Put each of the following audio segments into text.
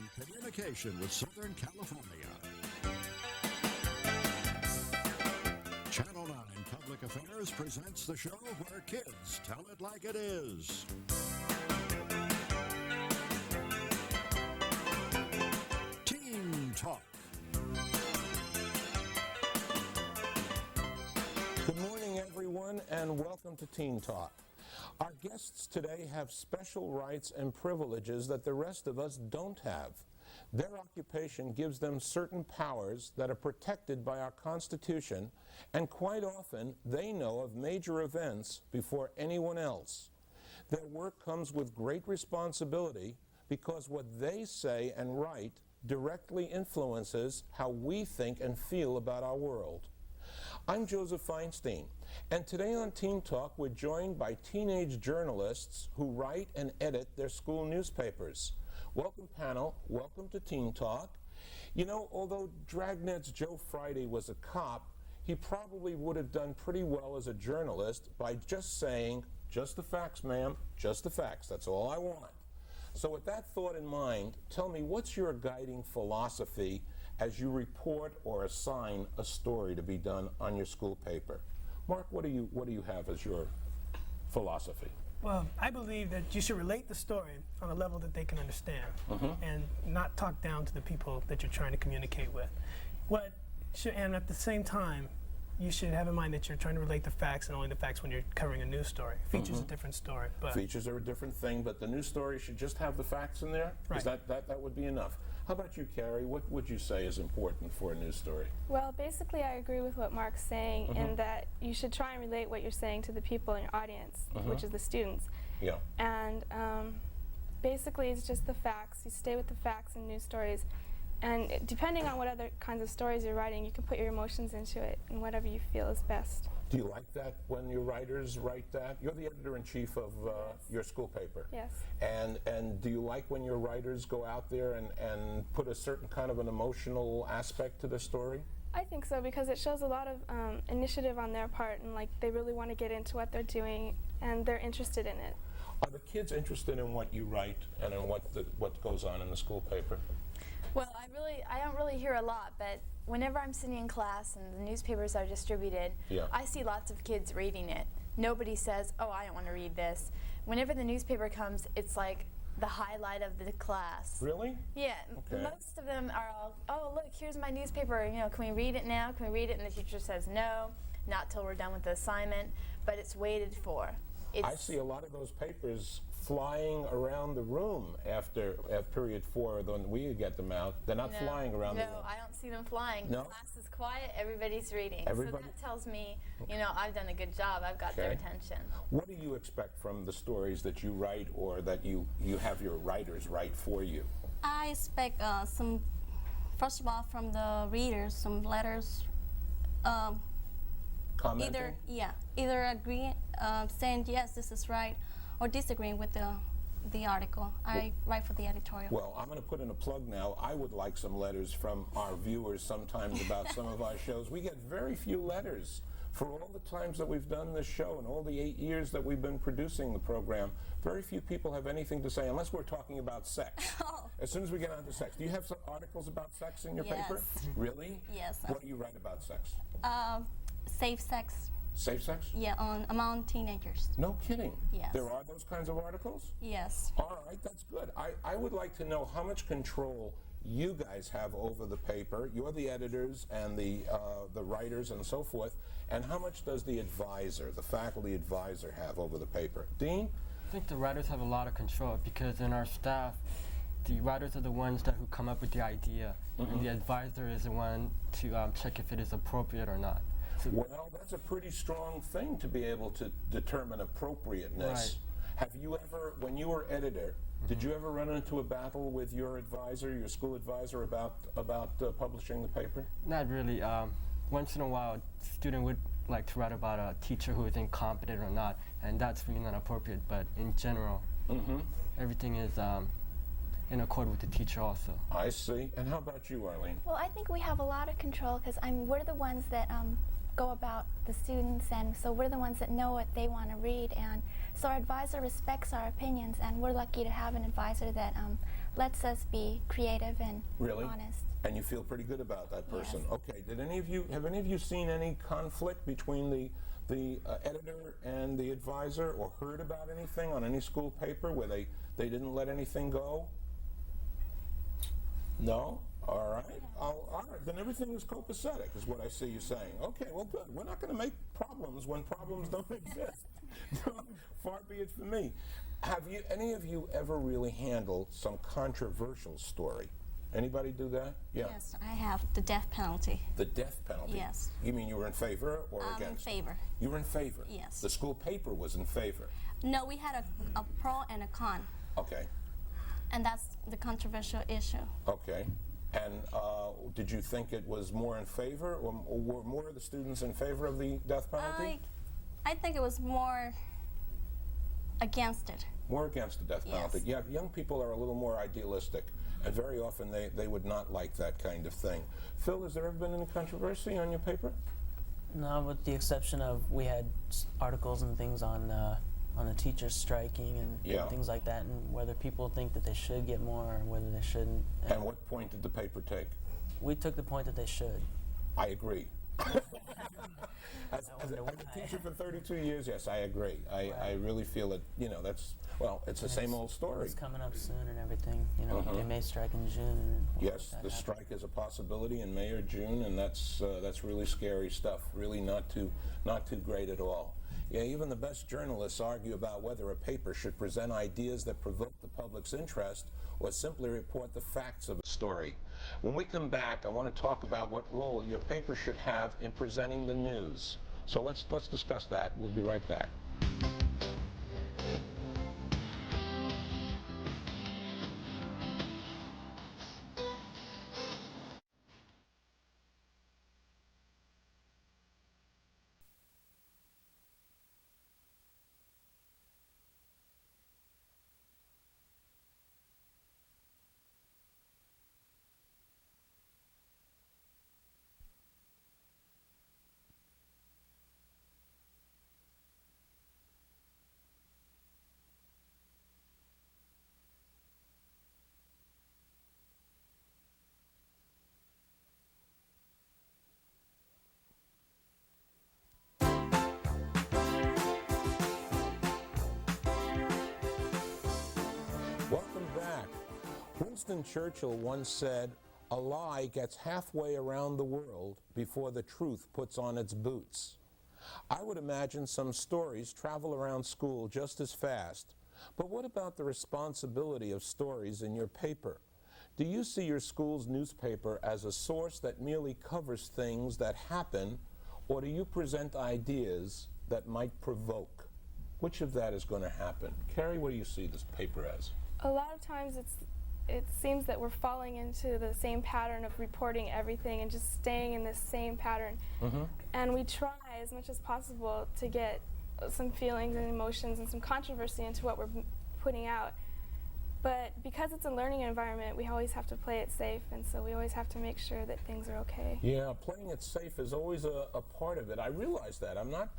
in communication with Southern California. Channel 9 Public Affairs presents the show where kids tell it like it is. Teen Talk. Good morning, everyone, and welcome to Teen Talk. Our guests today have special rights and privileges that the rest of us don't have. Their occupation gives them certain powers that are protected by our Constitution, and quite often they know of major events before anyone else. Their work comes with great responsibility because what they say and write directly influences how we think and feel about our world. I'm Joseph Feinstein, and today on Teen Talk we're joined by teenage journalists who write and edit their school newspapers. Welcome, panel. Welcome to Teen Talk. You know, although Dragnet's Joe Friday was a cop, he probably would have done pretty well as a journalist by just saying, "Just the facts, ma'am, just the facts, that's all I want." So with that thought in mind, tell me, what's your guiding philosophy as you report or assign a story to be done on your school paper? Mark, what do you have as your philosophy? Well, I believe that you should relate the story on a level that they can understand and not talk down to the people that you're trying to communicate with. And at the same time, you should have in mind that you're trying to relate the facts and only the facts when you're covering a news story. Features a different story. But features are a different thing, but the news story should just have the facts in there? Right. Is that would be enough. How about you, Carrie? What would you say is important for a news story? Well, basically I agree with what Mark's saying in that you should try and relate what you're saying to the people in your audience, which is the students. Yeah. And basically it's just the facts. You stay with the facts in news stories. And depending on what other kinds of stories you're writing, you can put your emotions into it and whatever you feel is best. Do you like that when your writers write that? You're the editor-in-chief of your school paper. Yes. And do you like when your writers go out there and put a certain kind of an emotional aspect to the story? I think so, because it shows a lot of initiative on their part, and like they really want to get into what they're doing and they're interested in it. Are the kids interested in what you write and in what goes on in the school paper? Well, I don't really hear a lot, but whenever I'm sitting in class and the newspapers are distributed, I see lots of kids reading it. Nobody says, "Oh, I don't want to read this." Whenever the newspaper comes, it's like the highlight of the class. Really? Yeah. Okay. Most of them are all, "Oh, look, here's my newspaper. You know, can we read it now? Can we read it?" And the teacher says, "No, not till we're done with the assignment." But it's waited for. I see a lot of those papers flying around the room at period 4 when we get them out. They're not flying around the room. No, I don't see them flying. No? The class is quiet, everybody's reading. Everybody? So that tells me, you know, I've done a good job. I've got their attention. What do you expect from the stories that you write or that you have your writers write for you? I expect first of all, from the readers, some letters. Commenting? Either agreeing, saying yes, this is right, or disagreeing with the article. I write for the editorial. Well, I'm going to put in a plug now. I would like some letters from our viewers sometimes about some of our shows. We get very few letters. For all the times that we've done this show and all the 8 years that we've been producing the program, very few people have anything to say unless we're talking about sex. As soon as we get onto sex. Do you have some articles about sex in your paper? Really? Yes. What do you write about sex? Safe sex. Safe sex? Yeah, among teenagers. No kidding. Yes. There are those kinds of articles? Yes. All right, that's good. I would like to know how much control you guys have over the paper. You're the editors and the writers and so forth. And how much does the advisor, the faculty advisor, have over the paper? Dean? I think the writers have a lot of control because in our staff, the writers are the ones who come up with the idea, and the advisor is the one to check if it is appropriate or not. So well, that's a pretty strong thing to be able to determine appropriateness. Right. Have you ever, when you were editor, did you ever run into a battle with your advisor, your school advisor, about publishing the paper? not really. Once in a while, a student would like to write about a teacher who is incompetent or not, and that's really not appropriate. But in general, everything is in accord with the teacher also. I see. And how about you, Arlene? Well, I think we have a lot of control because we're the ones that go about the students, and so we're the ones that know what they want to read, and so our advisor respects our opinions, and we're lucky to have an advisor that lets us be creative and Really? honest. And you feel pretty good about that person. Yes. Okay. Have any of you seen any conflict between the editor and the advisor, or heard about anything on any school paper where they didn't let anything go? No? All right. All right. Then everything is copacetic, is what I see you saying. Okay, well, good. We're not going to make problems when problems don't exist. Far be it from me. Have any of you ever really handled some controversial story? Anybody do that? Yeah. Yes, I have the death penalty. The death penalty? Yes. You mean you were in favor or against? In favor. You were in favor? Yes. The school paper was in favor? No, we had a pro and a con, Okay. and that's the controversial issue. Okay. And did you think it was more in favor, or were more of the students in favor of the death penalty? I think it was more against it. More against the death penalty. Yes. Yeah, young people are a little more idealistic, and very often they would not like that kind of thing. Phil, has there ever been any controversy on your paper? No, with the exception of we had articles and things on the teachers striking and things like that, and whether people think that they should get more or whether they shouldn't. And what point did the paper take? We took the point that they should. I agree. As a teacher for 32 years, yes, I agree. I really feel that, that's, well, it's the same old story. It's coming up soon and everything. They may strike in June. And Yes, the strike is a possibility in May or June, and that's really scary stuff. Really not too great at all. Yeah, even the best journalists argue about whether a paper should present ideas that provoke the public's interest or simply report the facts of a story. When we come back, I want to talk about what role your paper should have in presenting the news. So let's discuss that. We'll be right back. Welcome back. Winston Churchill once said, "A lie gets halfway around the world before the truth puts on its boots." I would imagine some stories travel around school just as fast, but what about the responsibility of stories in your paper? Do you see your school's newspaper as a source that merely covers things that happen, or do you present ideas that might provoke? Which of that is going to happen? Carrie, what do you see this paper as? A lot of times it seems that we're falling into the same pattern of reporting everything and just staying in this same pattern. And we try as much as possible to get some feelings and emotions and some controversy into what we're putting out. But because it's a learning environment, we always have to play it safe, and so we always have to make sure that things are okay. Yeah, playing it safe is always a part of it. I realize that. I'm not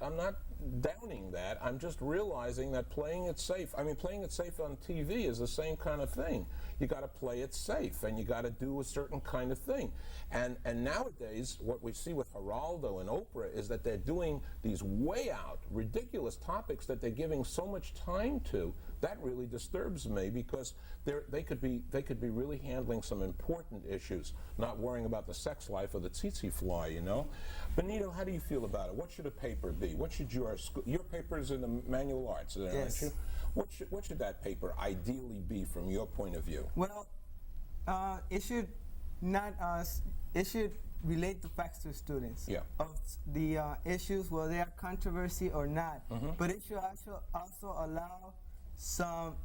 downing that. I'm just realizing that playing it safe, playing it safe on TV is the same kind of thing. You got to play it safe, and you got to do a certain kind of thing. And nowadays, what we see with Geraldo and Oprah is that they're doing these way out, ridiculous topics that they're giving so much time to. That really disturbs me, because they could be really handling some important issues, not worrying about the sex life of the tsetse fly, Benito, how do you feel about it? What should a paper be? What should your paper is in the manual arts, aren't you? What should that paper ideally be from your point of view? Well, it should relate the facts to students of the issues, whether they are controversy or not. But it should also allow some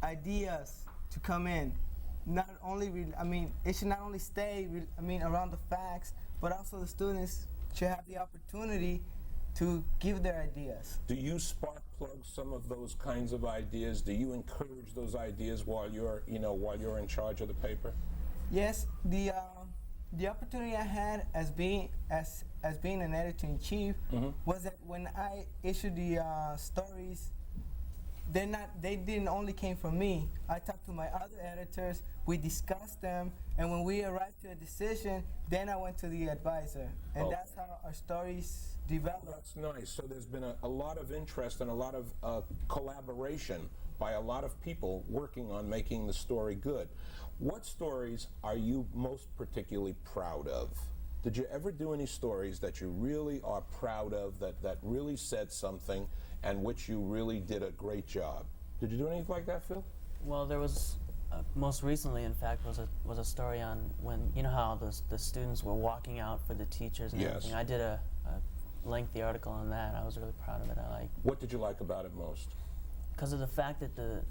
ideas to come in. It should not only stay around the facts, but also the students should have the opportunity to give their ideas. Do you spark plug some of those kinds of ideas? Do you encourage those ideas while you're in charge of the paper? Yes, the opportunity I had as being an editor-in-chief was that when I issued the stories, they didn't only came from me. I talked to my other editors, we discussed them, and when we arrived to a decision, then I went to the advisor. And that's how our stories developed. That's nice. So there's been a lot of interest and a lot of collaboration by a lot of people working on making the story good. What stories are you most particularly proud of? Did you ever do any stories that you really are proud of, that really said something and which you really did a great job? Did you do anything like that, Phil? Well, there was, most recently, in fact, was a story on when, you know how the students were walking out for the teachers and everything. I did a lengthy article on that. I was really proud of it. What did you like about it most? Because of the fact that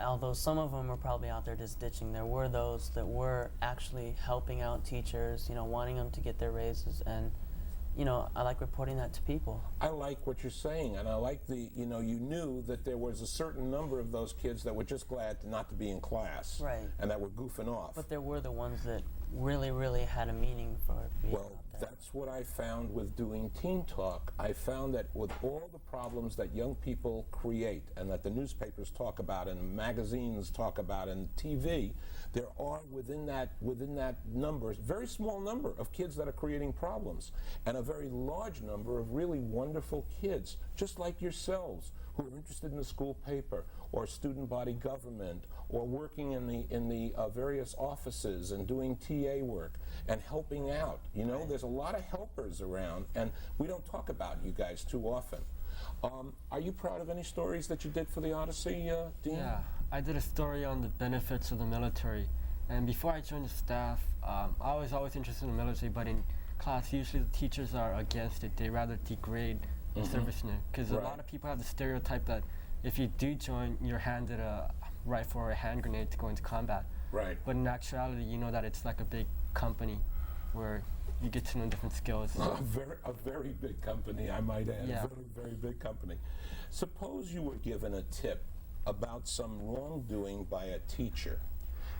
although some of them were probably out there just ditching, there were those that were actually helping out teachers, you know, wanting them to get their raises, and, you know, I like reporting that to people. I like what you're saying, and I like you knew that there was a certain number of those kids that were just glad not to be in class. Right. And that were goofing off. But there were the ones that really, really had a meaning for being out there. That's what I found with doing Teen Talk. I found that with all the problems that young people create and that the newspapers talk about and magazines talk about and TV, there are within that number, very small number of kids that are creating problems, and a very large number of really wonderful kids, just like yourselves, who are interested in the school paper or student body government or working in the various offices and doing TA work and helping out. You know, there's a lot of helpers around, and we don't talk about you guys too often. Are you proud of any stories that you did for the Odyssey, Dean? Yeah, I did a story on the benefits of the military. And before I joined the staff, I was always interested in the military, but in class, usually the teachers are against it. They rather degrade the servicemen. Because a lot of people have the stereotype that if you do join, you're handed a rifle or a hand grenade to go into combat. Right. But in actuality, you know that it's like a big company where you get to know different skills. A very big company, I might add. Yeah. A very, very big company. Suppose you were given a tip about some wrongdoing by a teacher,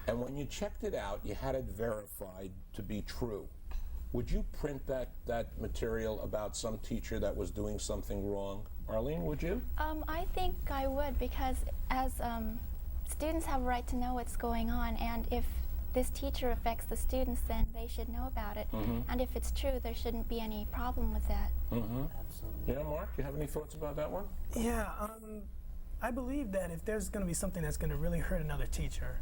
and when you checked it out, you had it verified to be true. Would you print that material about some teacher that was doing something wrong? Arlene, would you? I think I would, because as students have a right to know what's going on, and if this teacher affects the students, then they should know about it. And if it's true, there shouldn't be any problem with that. Absolutely. Yeah, Mark, you have any thoughts about that one? Yeah, I believe that if there's going to be something that's going to really hurt another teacher,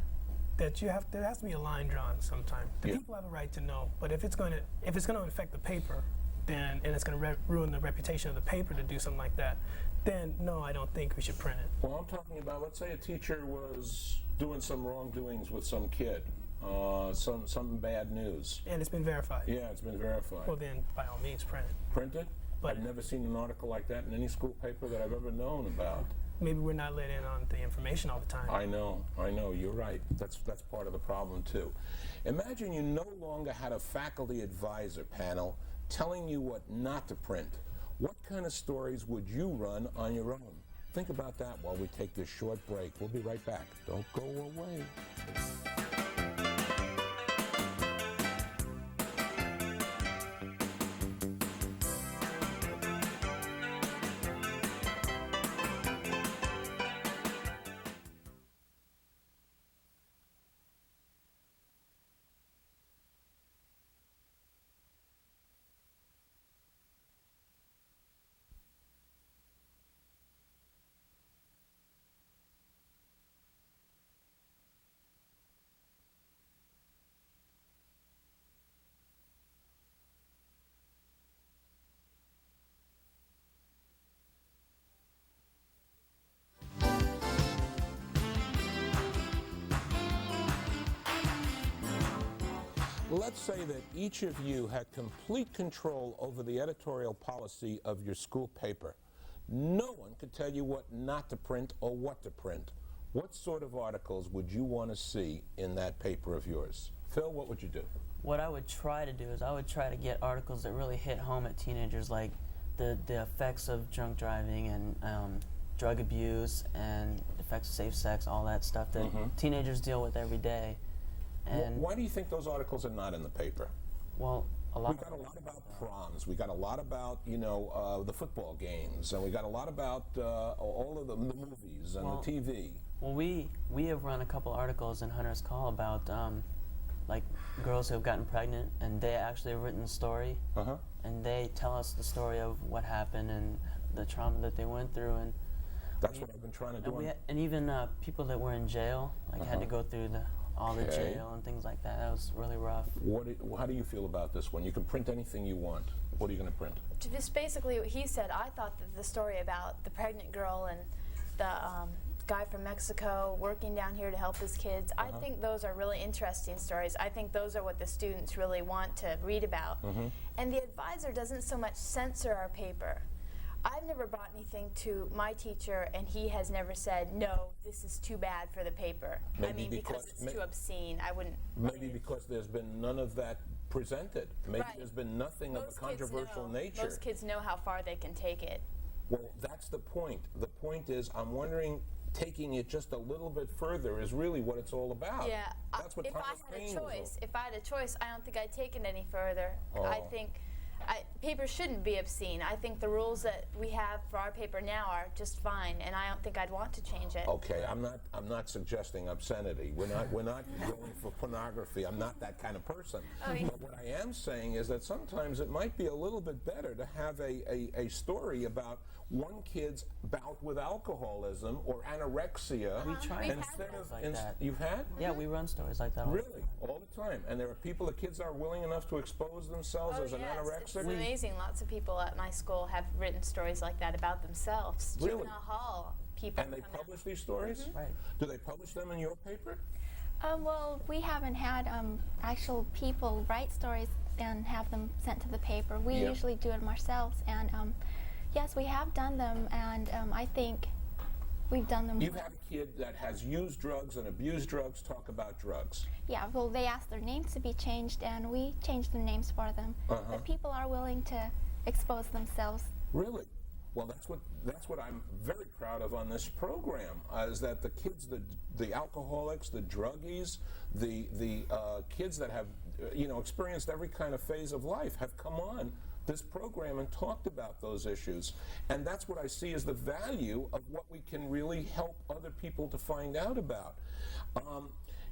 that there has to be a line drawn sometime. The people have a right to know, but if it's going to affect the paper, then and it's going to ruin the reputation of the paper to do something like that, then no, I don't think we should print it. Well, I'm talking about, let's say a teacher was doing some wrongdoings with some kid, some bad news. And it's been verified. Yeah, it's been verified. Well, then by all means, print it. Print it? But I've never seen an article like that in any school paper that I've ever known about. Maybe we're not let in on the information all the time. I know, you're right. That's part of the problem too. Imagine you no longer had a faculty advisor panel telling you what not to print. What kind of stories would you run on your own? Think about that while we take this short break. We'll be right back. Don't go away. Let's say that each of you had complete control over the editorial policy of your school paper. No one could tell you what not to print or what to print. What sort of articles would you want to see in that paper of yours? Phil, what would you do? What I would try to do is I would try to get articles that really hit home at teenagers, like the effects of drunk driving and drug abuse and effects of safe sex, all that stuff that teenagers deal with every day. And why do you think those articles are not in the paper? Well, We got a lot about proms. We got a lot about, you know, the football games, and we got a lot about all of the movies and the TV. Well, we have run a couple articles in Hunter's Call about like girls who have gotten pregnant, and they actually have written a story, and they tell us the story of what happened and the trauma that they went through, and that's what I've been trying to do. And even people that were in jail, like had to go through all the jail and things like that. That was really rough. How do you feel about this one? You can print anything you want. What are you going to print? Just basically what he said, I thought that the story about the pregnant girl and the guy from Mexico working down here to help his kids, I think those are really interesting stories. I think those are what the students really want to read about. And the advisor doesn't so much censor our paper. I've never brought anything to my teacher, and he has never said, no, this is too bad for the paper. Maybe I mean, because it's too obscene. I wouldn't. Maybe because there's been none of that presented. Maybe there's been nothing of a controversial nature. Most kids know how far they can take it. Well, that's the point. The point is, I'm wondering, taking it just a little bit further is really what it's all about. Yeah. That's what if I had a choice, I don't think I'd take it any further. I think paper shouldn't be obscene. I think the rules that we have for our paper now are just fine, and I don't think I'd want to change it. Okay, I'm not suggesting obscenity. We're not going for pornography. I'm not that kind of person. But what I am saying is that sometimes it might be a little bit better to have a story about one kid's bout with alcoholism or anorexia. We try instead of like that. You've had? Yeah, we run stories like that. Really, all the time. And there are people, the kids are willing enough to expose themselves as an anorexic. It's amazing. Lots of people at my school have written stories like that about themselves. Really? Juvenile hall people. And they publish these stories? Right. Do they publish them in your paper? Well, we haven't had actual people write stories and have them sent to the paper. We usually do them ourselves, and yes, we have done them, and I think we've done them. You've had a kid that has used drugs and abused drugs talk about drugs. Yeah, well, they asked their names to be changed, and we changed the names for them. But people are willing to expose themselves. Really? Well, that's what I'm very proud of on this program, is that the kids, the alcoholics, the druggies, the kids that have experienced every kind of phase of life have come on this program and talked about those issues. And that's what I see as the value of what we can really help other people to find out about.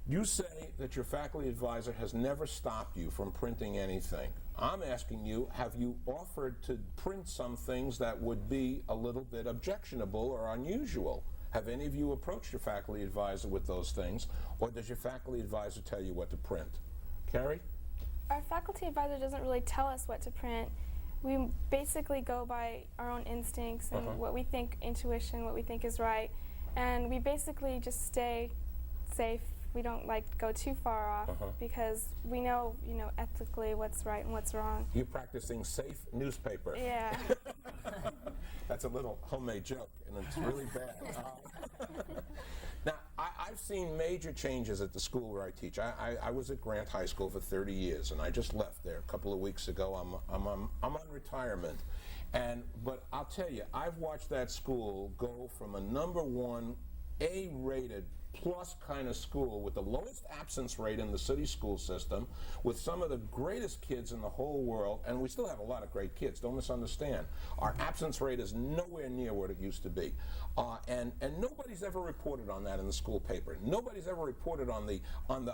You say that your faculty advisor has never stopped you from printing anything. I'm asking you, have you offered to print some things that would be a little bit objectionable or unusual? Have any of you approached your faculty advisor with those things, or does your faculty advisor tell you what to print? Carrie? Our faculty advisor doesn't really tell us what to print. We basically go by our own instincts and what we think, intuition, what we think is right, and we basically just stay safe. We don't go too far off because we know, ethically what's right and what's wrong. You're practicing safe newspaper. Yeah. That's a little homemade joke, and it's really bad. Now, I've seen major changes at the school where I teach. I was at Grant High School for 30 years, and I just left there a couple of weeks ago. I'm on retirement, but I'll tell you, I've watched that school go from a #1 A-rated plus kind of school with the lowest absence rate in the city school system, with some of the greatest kids in the whole world, and we still have a lot of great kids, don't misunderstand. Our absence rate is nowhere near what it used to be. And nobody's ever reported on that in the school paper. Nobody's ever reported on the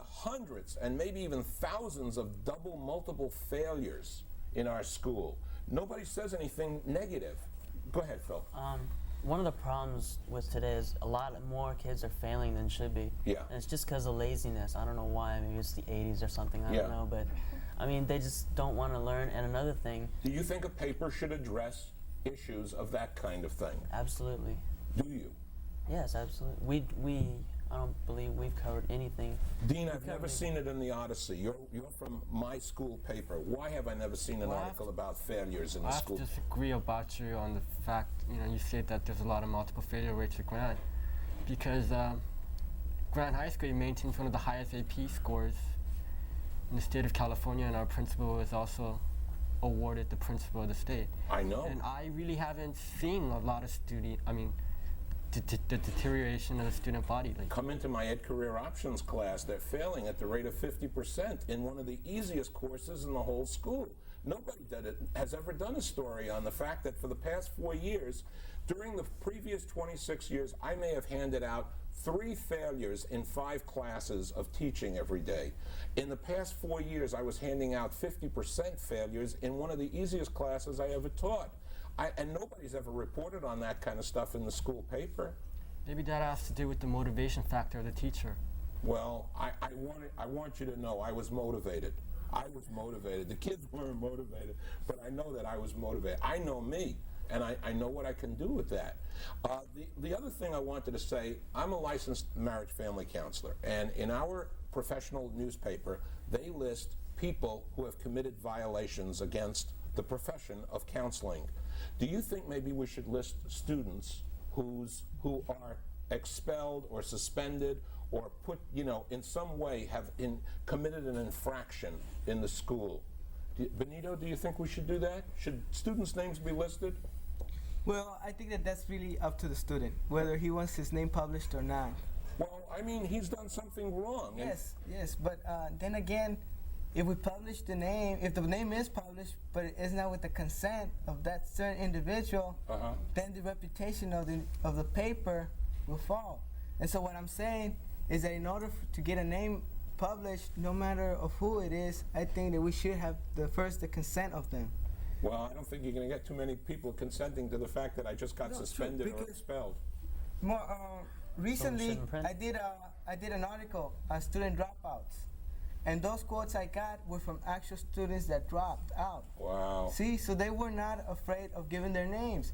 hundreds and maybe even thousands of multiple failures in our school. Nobody says anything negative. Go ahead, Phil. One of the problems with today is a lot more kids are failing than should be. Yeah. And it's just because of laziness. I don't know why. Maybe it's the 80s or something. I don't know. But, I mean, they just don't want to learn. And another thing. Do you think a paper should address issues of that kind of thing? Absolutely. Do you? Yes, absolutely. I don't believe we've covered anything. Dean, I've never seen it in the Odyssey. You're from my school paper. Why have I never seen an article about failures in the school? I have to disagree about you on the fact, you said that there's a lot of multiple failure rates at Grant, because Grant High School maintains one of the highest AP scores in the state of California, and our principal was also awarded the principal of the state. I know. And I really haven't seen a lot of the deterioration of the student body. Like, come into my Ed Career Options class, they're failing at the rate of 50% in one of the easiest courses in the whole school. Nobody has ever done a story on the fact that for the past 4 years, during the previous 26 years, I may have handed out 3 failures in 5 classes of teaching every day. In the past 4 years, I was handing out 50% failures in one of the easiest classes I ever taught. And nobody's ever reported on that kind of stuff in the school paper. maybe that has to do with the motivation factor of the teacher. Well, I want you to know I was motivated. I was motivated. The kids weren't motivated, but I know that I was motivated. I know me, and I know what I can do with that. The other thing I wanted to say, I'm a licensed marriage family counselor, and in our professional newspaper, they list people who have committed violations against the profession of counseling. Do you think maybe we should list students who are expelled or suspended or put, in some way have committed an infraction in the school? Benito, do you think we should do that? Should students' names be listed? Well, I think that that's really up to the student, whether he wants his name published or not. Well, I mean, he's done something wrong. Yes, but then again, if we publish the name, if the name is published, but it's not with the consent of that certain individual, then the reputation of the paper will fall. And so what I'm saying is that in order to get a name published, no matter of who it is, I think that we should have the consent of them. Well, I don't think you're going to get too many people consenting to the fact that I just got suspended or expelled. Recently, I did an article on student dropouts, and those quotes I got were from actual students that dropped out. Wow. See, so they were not afraid of giving their names.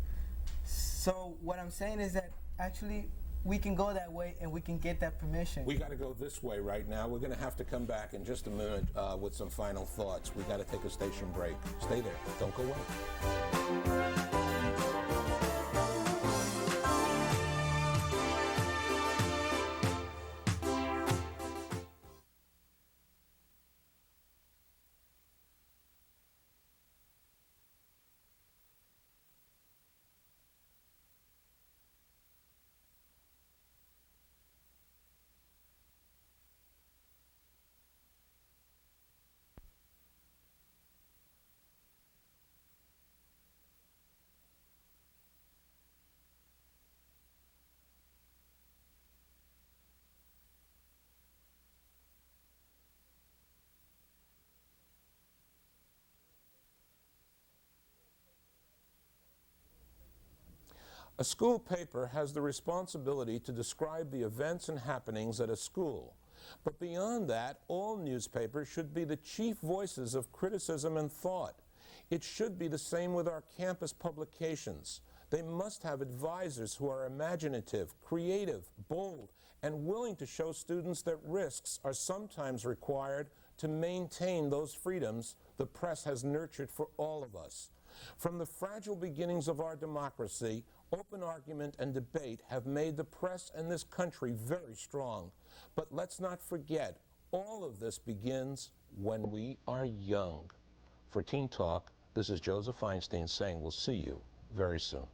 So what I'm saying is that actually we can go that way and we can get that permission. We got to go this way right now. We're going to have to come back in just a minute with some final thoughts. We got to take a station break. Stay there. Don't go away. A school paper has the responsibility to describe the events and happenings at a school. But beyond that, all newspapers should be the chief voices of criticism and thought. It should be the same with our campus publications. They must have advisors who are imaginative, creative, bold, and willing to show students that risks are sometimes required to maintain those freedoms the press has nurtured for all of us. From the fragile beginnings of our democracy, open argument and debate have made the press and this country very strong. But let's not forget, all of this begins when we are young. For Teen Talk, this is Joseph Feinstein saying we'll see you very soon.